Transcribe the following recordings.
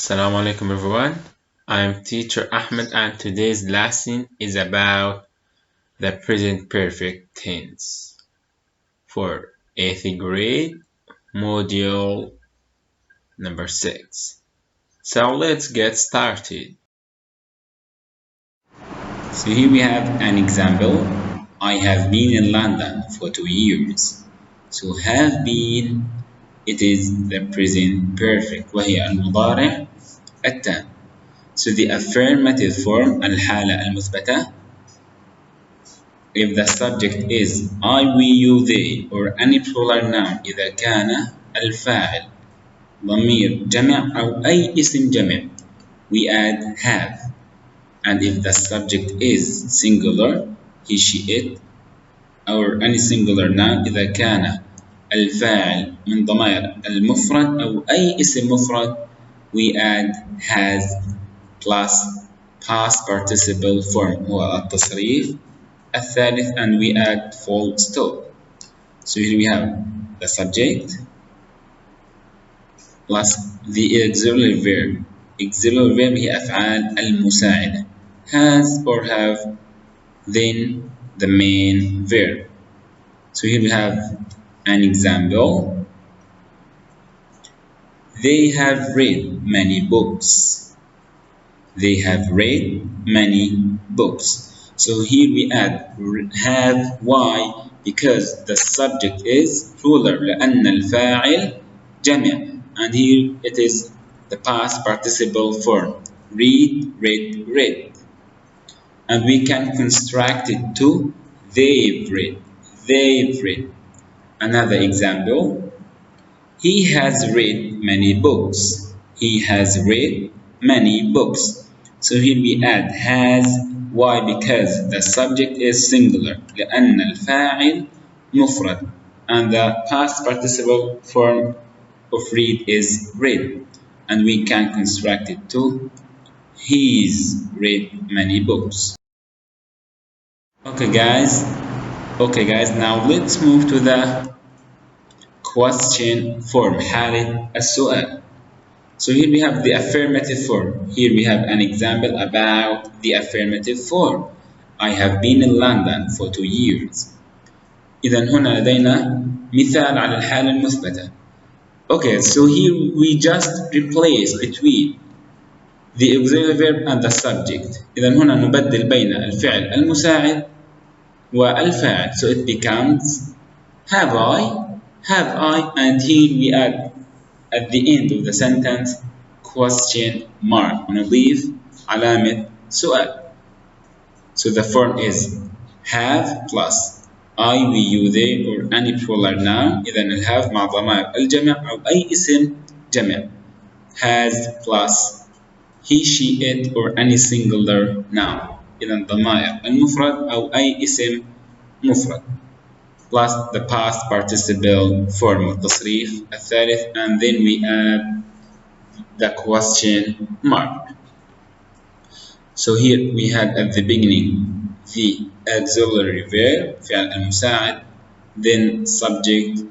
Assalamu alaikum everyone. I'm teacher Ahmed and today's lesson is about the present perfect tense for 8th grade module number 6. So let's get started. So here we have an example. I have been in London for 2 years. So have been, it is the present perfect وهي المضارع التام. So the affirmative form الحالة المثبتة, if the subject is I, we, you, they or any plural noun إذا كان الفاعل ضمير جمع أو أي اسم جمع, we add have. And if the subject is singular, he, she, it or any singular noun إذا كان الفاعل من ضمائر المفرد أو أي اسم مفرد, we add has plus past participle form هو التصريف الثالث, and we add full stop. So here we have the subject plus the auxiliary verb. Auxiliary verb هي أفعال المساعدة, has or have, then the main verb. So here we have an example. They have read many books. They have read many books. So here we add have. Why? Because the subject is plural لأن الفاعل جمع, and here it is the past participle form read, read, read, and we can construct it to they've read, they've read. Another example, he has read many books. He has read many books. So here we add has. Why? Because the subject is singular لأن الفاعل مفرد, and the past participle form of read is read, and we can construct it to he's read many books. Okay guys, now let's move to the question form حالة السؤال. So here we have the affirmative form. Here we have an example about the affirmative form. I have been in London for 2 years. إذن هنا لدينا مثال على الحالة المثبتة. Okay, so here we just replace between the auxiliary verb and the subject. إذن هنا نبدل بين الفعل المساعد والفاعل. So it becomes have I, and here we add at the end of the sentence question mark, ونضيف علامة سؤال. So the form is have plus I, we, you, they or any plural noun. إذن الهاف مع ضمائر الجمع أو أي اسم جمع. Has plus he, she, it or any singular noun. إذن ضمائر المفرد أو أي اسم مفرد, plus the past participle form التصريف الثالث, and then we add the question mark. So here we had at the beginning the auxiliary verb فعل المساعد, then subject,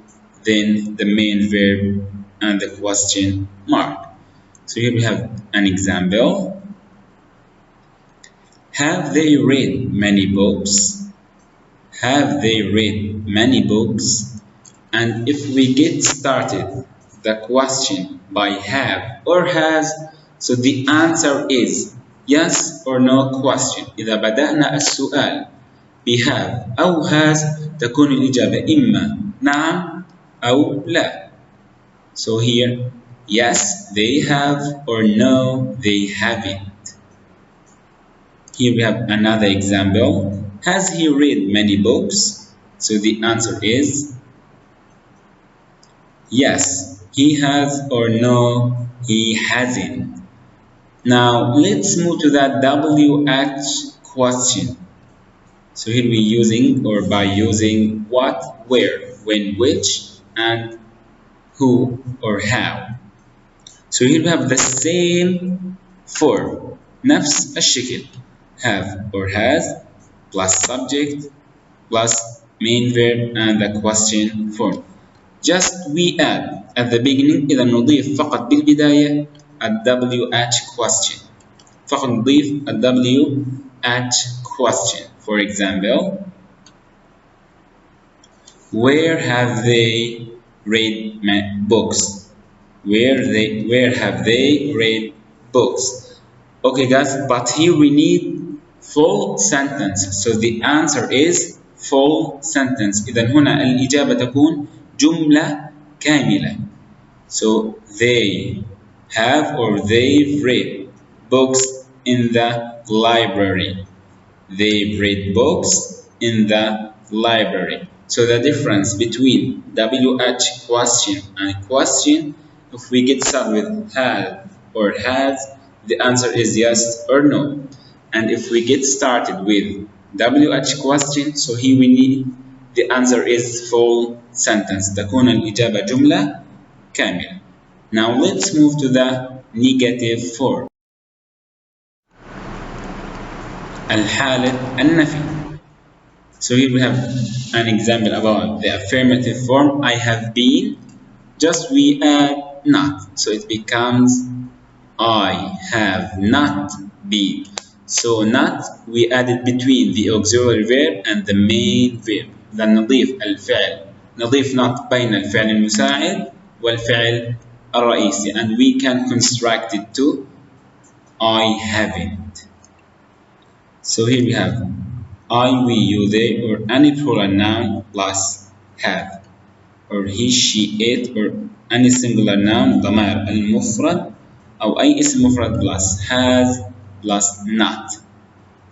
then the main verb and the question mark. So here we have an example. Have they read many books? Have they read many books? And if we get started the question by have or has, so the answer is yes or no question. إذا بدأنا السؤال بهاف أو has تكون الإجابة إما نعم أو لا. So here yes they have or no they haven't. Here we have another example. Has he read many books? So the answer is yes, he has, or no, he hasn't. Now let's move to that WH question. So here we're using or by using what, where, when, which, and who or how. So here we have the same form, نفس الشكل, have or has plus subject plus main verb and the question form. Just we add at the beginning. إذا نضيف فقط بالبداية a WH question. فقط نضيف a WH question. For example, where have they read books? Where have they read books? Okay guys, but here we need full sentence. So the answer is full sentence. إذا هنا الإجابة تكون جملة كاملة. So they have or they've read books in the library. They've read books in the library. So the difference between WH question and question, if we get started with have or has, the answer is yes or no. And if we get started with WH question, so here we need the answer is full sentence. تكون الإجابة جملة كاملة. Now let's move to the negative form. الحالة النفي. So here we have an example about the affirmative form. I have been, just we add not. So it becomes I have not been. So not we added between the auxiliary verb and the main verb. then نضيف الفعل نضيف not بين الفعل المساعد والفعل الرئيسي, and we can construct it to I haven't. So here we have I, we, you, they, or any plural noun plus have, or he, she, it, or any singular noun ضمائر المفرد أو أي اسم مفرد plus has plus not.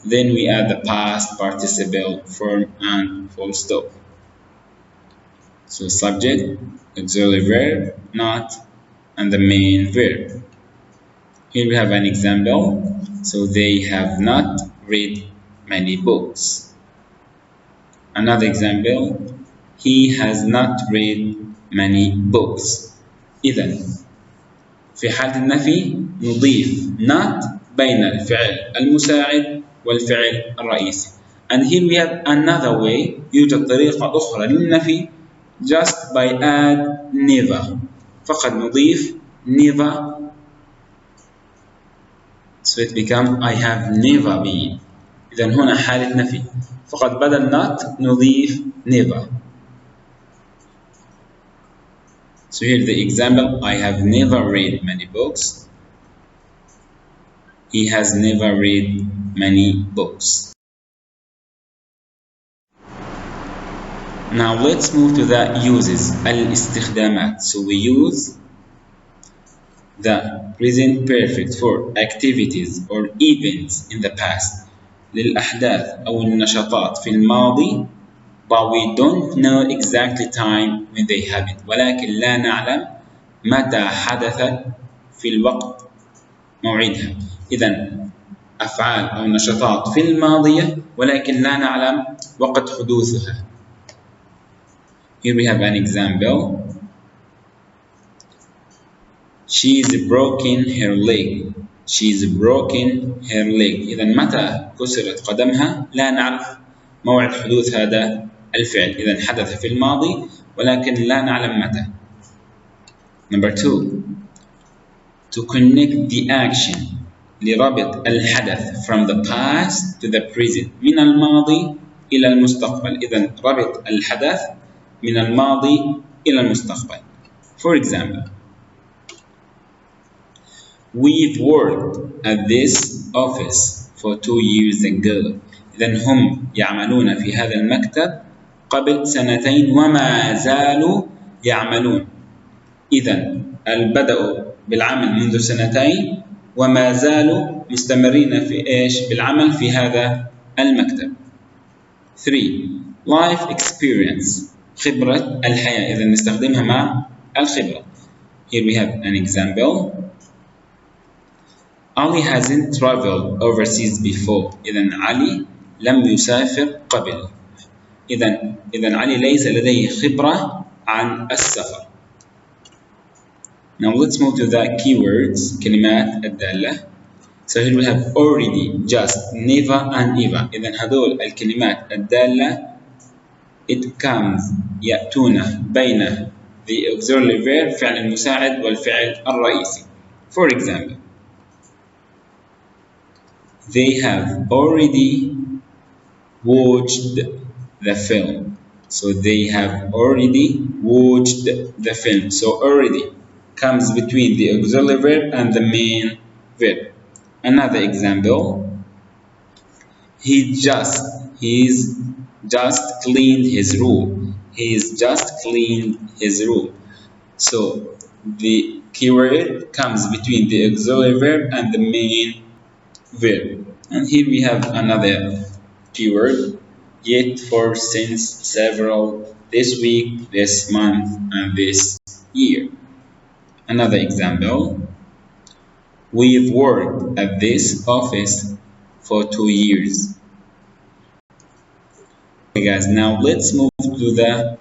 Then we add the past participle form and full stop. So subject, auxiliary verb, not, and the main verb. Here we have an example. So they have not read many books. Another example, he has not read many books. إذن في حالة النفي نضيف not بين الفعل المساعد والفعل الرئيسي. And here we have another way. يوجد طريقة أخرى للنفي just by add never. فقط نضيف never. So it becomes I have never been. إذن هنا حالة نفي. فقط بدل not نضيف never. So here the example, I have never read many books. He has never read many books. Now let's move to the uses, الاستخدامات. So we use the present perfect for activities or events in the past. للأحداث أو النشاطات في الماضي, but we don't know exactly time when they happened. ولكن لا نعلم متى حدثت في الوقت موعدها. إذن أفعال أو نشاطات في الماضية ولكن لا نعلم وقت حدوثها. Here we have an example. She's broken her leg. She's broken her leg. إذن متى كسرت قدمها لا نعرف موعد حدوث هذا الفعل. إذن حدث في الماضي ولكن لا نعلم متى. Number 2. To connect the action. لربط الحدث from the past to the present. من الماضي إلى المستقبل. إذن ربط الحدث من الماضي إلى المستقبل. For example, we've worked at this office for 2 years ago. إذن هم يعملون في هذا المكتب قبل 2 وما زالوا يعملون. إذن بدأوا بالعمل منذ 2 وما زالوا مستمرين في بالعمل في هذا المكتب. 3. Life experience. خبرة الحياة. إذن نستخدمها مع الخبرة. Here we have an example. Ali hasn't traveled overseas before. إذن علي لم يسافر قبل. إذن علي ليس لديه خبرة عن السفر. Now let's move to the keywords, كلمات الدالة. So here we have already, just, never and ever. إذن هذول الكلمات الدالة it comes يأتون بين the auxiliary verb فعل المساعد والفعل الرئيسي. For example, they have already watched the film. So they have already watched the film. So already comes between the auxiliary verb and the main verb. Another example, he's just cleaned his room. He's just cleaned his room. So the keyword comes between the auxiliary verb and the main verb. And here we have another keyword, yet, for, since, several, this week, this month, and this year. Another example, we've worked at this office for 2 years. Okay guys, now let's move to the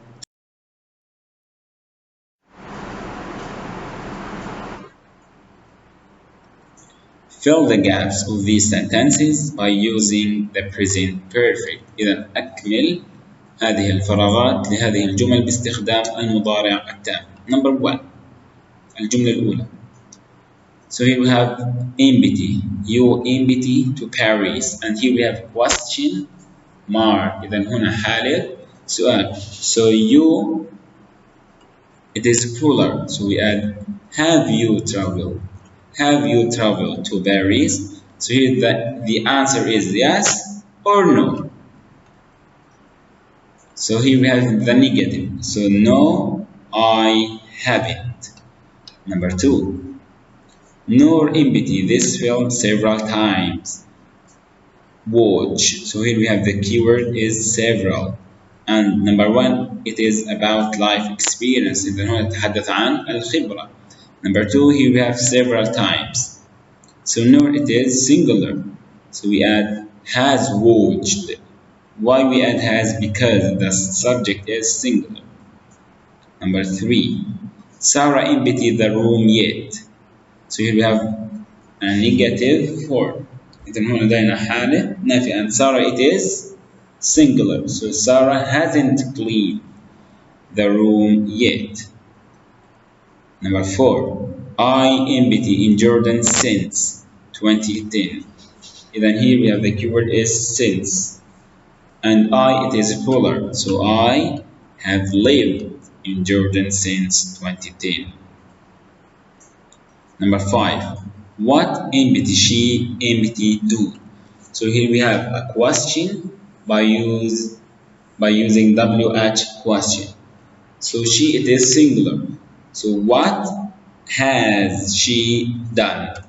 fill the gaps of these sentences by using the present perfect. إذا أكمل هذه الفراغات لهذه الجمل باستخدام المضارع التام. Number 1. الجملة الأولى. So here we have empty. You empty to Paris. And here we have question mark. إذا هنا حالة سؤال. So you, it is plural. So we add have you traveled? Have you traveled to Paris? So here the answer is yes or no. So here we have the negative. So no, I haven't. Number 2. Nor empty this film several times. Watch. So here we have the keyword is several. And number 1, it is about life experience. إذا هنا نتحدث عن الخبرة. Number 2, here we have several times. So nor it is singular. So we add has watched. Why we add has? Because the subject is singular. Number 3, Sarah emptied the room yet. So here we have a negative form. إذا هنا لدينا حالة نافية. And Sarah it is singular. So Sarah hasn't cleaned the room yet. Number 4, I empty in Jordan since 2010. Then here we have the keyword is since. And I, it is plural. So I have lived in Jordan since 2010. Number 5, what empty she empty do? So here we have a question by using WH question. So she, it is singular. So what has she done?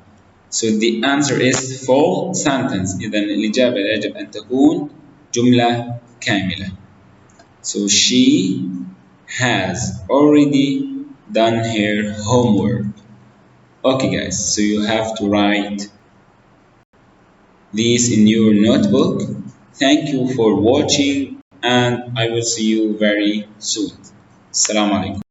So the answer is full sentence. إذا الإجابة يجب أن تكون جملة كاملة. So she has already done her homework. Okay guys, so you have to write this in your notebook. Thank you for watching and I will see you very soon. Assalamu alaikum.